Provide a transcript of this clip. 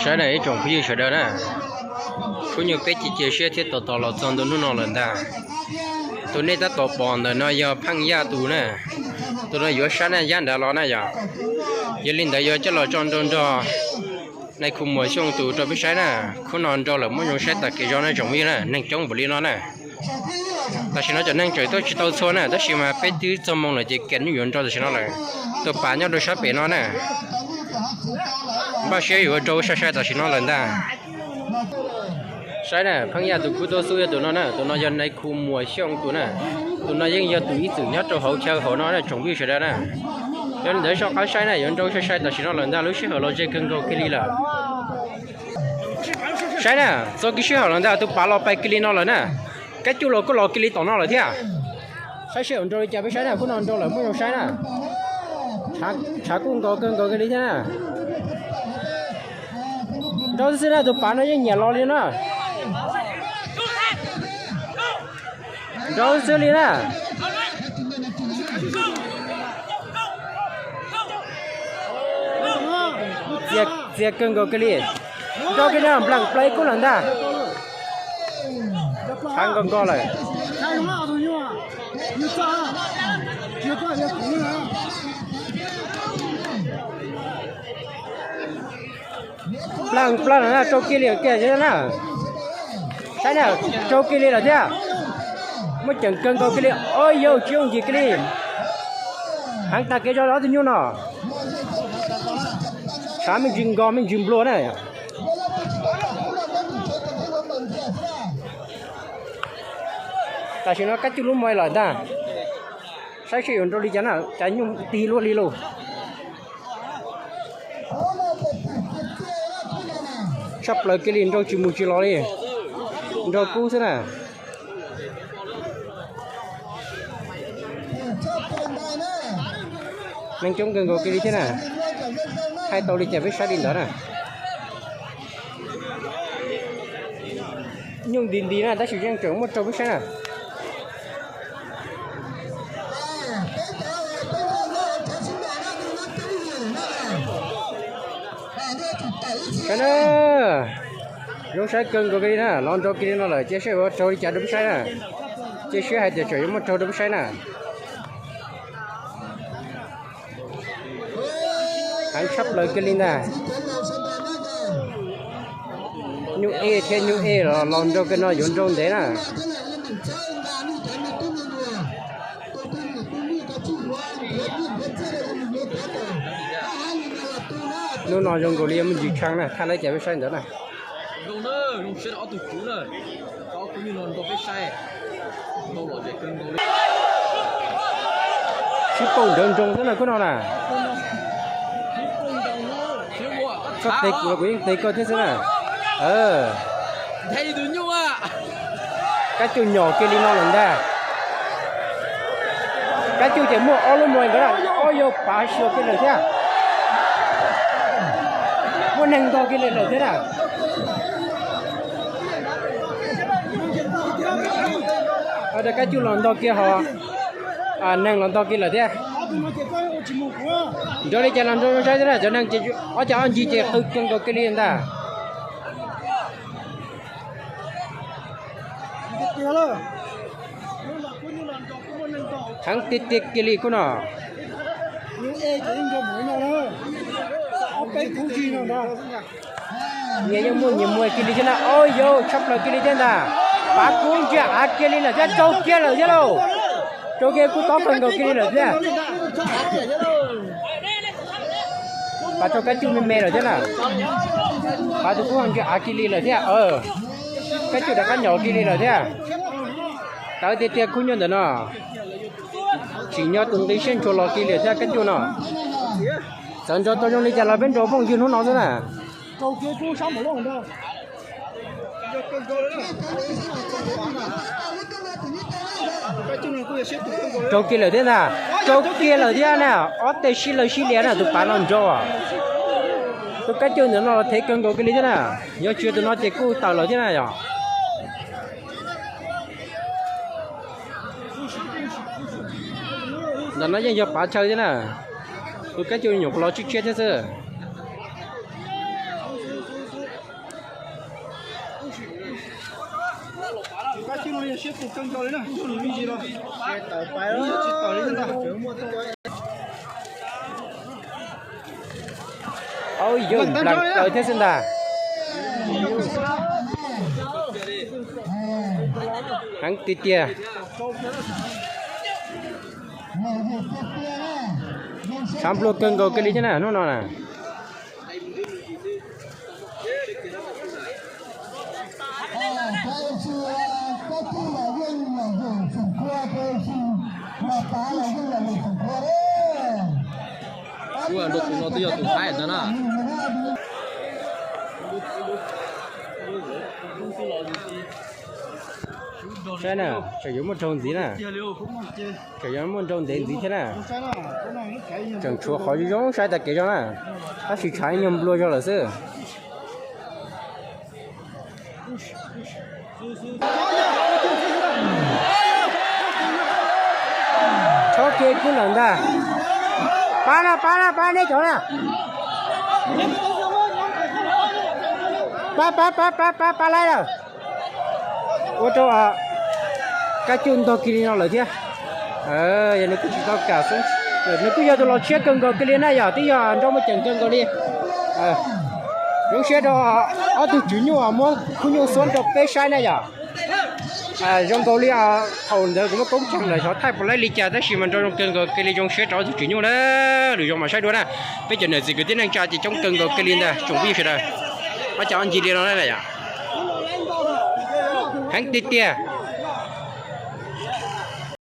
Sai này trồng cái gì sai đó nè. Cứ như bé chị chia sẻ thì tao là chọn đồ nó lần ta. Tụi này ta tao bòn rồi nó giờ phăng ya tụ nè. Tụi nó vừa sáng này dán đã lo nè giờ. Giờ linh đã giờ cho là chọn đồ cho. Này cũng mới xong tụ cho biết sai nè. Cứ non cho là muốn dùng sai ta cái cho nó trồng gì nè, nên trồng bự nó nè. Ta chỉ nói cho nên trời tôi chỉ tao xô nè, tôi chỉ mà bé tí cho mong là chỉ kiến như vậy cho tôi chỉ nói là tôi bán nhau đôi sát bé nó nè. Bao xeอยู่trâu sai sai ta chỉ nói lần ta. Sai nè, phăng nhà tụi tôi xui tụi nó nè, tụi nó dân này khu mùa xong tụi nè, tụi nó dân giờ tụi tự nhất cho hậu chơi hậu nó là trồng bí sai nè. Dân để cho cái sai này, dân trâu sai sai ta chỉ nói lần ta lúc xưa hậu lo chơi cưng câu kia là. Sai nè, sau khi xưa hậu lần ta tụi bà lo bay kia nó rồi nè. Cái chú lô có lò kia tỏ nó rồi thế à? Sai sẽ ổn rồi chả biết sai nè, cũng ổn rồi là muốn dùng sai nè. Chả cũng có cơn có cái lý thế nè. Đó là nè, tụi bạn nó nhẹ lo lên nè. Đó là lên nè. Giờ cơn có cái lý. Đó cái nào blank play cũng lần ta. Thằng con co lại. Plan là châu kia liền kia thế nào? Cái nào châu kia liền là thế à? Mới chẳng cần có cái liền. Ôi yo chưa gì cái liền. Hắn ta cái cho đó thì nhiêu nào? Sáng mình dừng gom mình dừng blo này. Ta chỉ nói cách chú luôn mày lại ta. Sai sử dụng rồi đi chán à? Trái nhung tí luôn đi luôn. Sắp lại cái liền rồi chỉ một chỉ lo đi. Rồi cú thế nào? Mình chống gần gọi cái đi thế nào? Hai tàu đi chạy với sai điện đó nè. Nhưng điện đi nè, ta sử dụng trưởng một trâu với sai nè. Cái đó giống sai cân của cái nè, lon cho cái nó là chế sẽ vào trâu đi chả đúng sai nè, chế sẽ hay để chơi một trâu đúng sai nè, anh sắp lời cái linh nè, như e theo như e là lon cho cái nó giống trâu thế nè, nó nói dùng cái liềm gì khang nè, khang lấy chả biết sai nữa nè. Dùng nữa, dùng xe đó tụt cú rồi, có cũng như non có biết sai, đâu là chạy cưng đâu. Ship công đơn trong thế này có nào nè? Có tịch của quý tịch coi thế nè. Thấy được nhau à? Cái chú nhỏ kia đi nó lần ra. Cái chú chỉ mua ô luôn rồi cái nào? Ôi yo, bà sửa cái này thế à? Mua nâng to cái này là thế nào? Ở đây cái chú lần to kia họ nâng lần to kia là thế à? Cho đi chạy lần to sai thế nào? Cho nâng chị ở cho anh chị chạy từ chân to kia liền ta. Thằng tiết tiết kia liền của nó. Nghe những mùi kia đi thế nào? Ôi yo, sắp là kia đi thế nào? Bà cũng chưa ác kia đi là thế, châu kia là thế đâu? Châu kia cũng có phần đầu kia đi là thế à? Bà cho cái chú mê là thế nào? Bà tôi cũng không chưa ác kia đi là thế à? Cái chú đã cái nhỏ kia đi là thế à? Tao tiết tiết cũng nhận được nó. Chỉ nhớ từng tí xem cho lo kia là thế cái chú nó. Chẳng cho tôi trong đi chả là bên chỗ phong duyên nó thế nào? Câu kia chú sống một lúc rồi. Châu kia là thế nào? Châu kia là thế nào? Ở đây xí lời xí liền là tụi bạn làm cho à? Tụi cái chuyện nữa nó thấy cân cầu cái lý thế nào? Nhớ chưa tụi nó chỉ cố tạo là thế nào nhở? Là nó dành cho bà chơi thế nào? Tụi cái chuyện nhục lo chết thế chứ? 些不更高的呢，就你们去了。白了，去倒的呢。 ôi dừng lần tới thế sinh ta hắn tít tia sắm luôn cân cầu cái lý thế nào nó nè Ủa, đột nó tự tụi hai nữa nè. thế nào chỉ giống một trồng gì nè chỉ giống một trồng gì thế nào chẳng chúa khỏi giống sai tại cái đó nè ta chỉ trái nhầm luôn cho là sư cho kia cũng lần ta ba nè chỗ nè ba lại rồi ô tô à cái chân to kia nó lợi chứ giờ nó cứ chỉ có cả xuống nó cứ giờ tôi lo chết cân cái liền này giờ tí giờ trong một trận cân cái đi lúc xe đó ở từ chủ nhau mua khu nhau xuống cho bé sai này giờ trong cái đi thầu giờ cũng có chẳng là cho thay một lấy ly trà tới khi mình trong cân cái ly trong xe đó thì chủ nhau đó được trong mà sai đó nè bây giờ này gì cái tiếng anh cha chỉ trong cân cái liền đây chuẩn bị rồi đây mà chọn gì đi nó đây này à hắn tít tia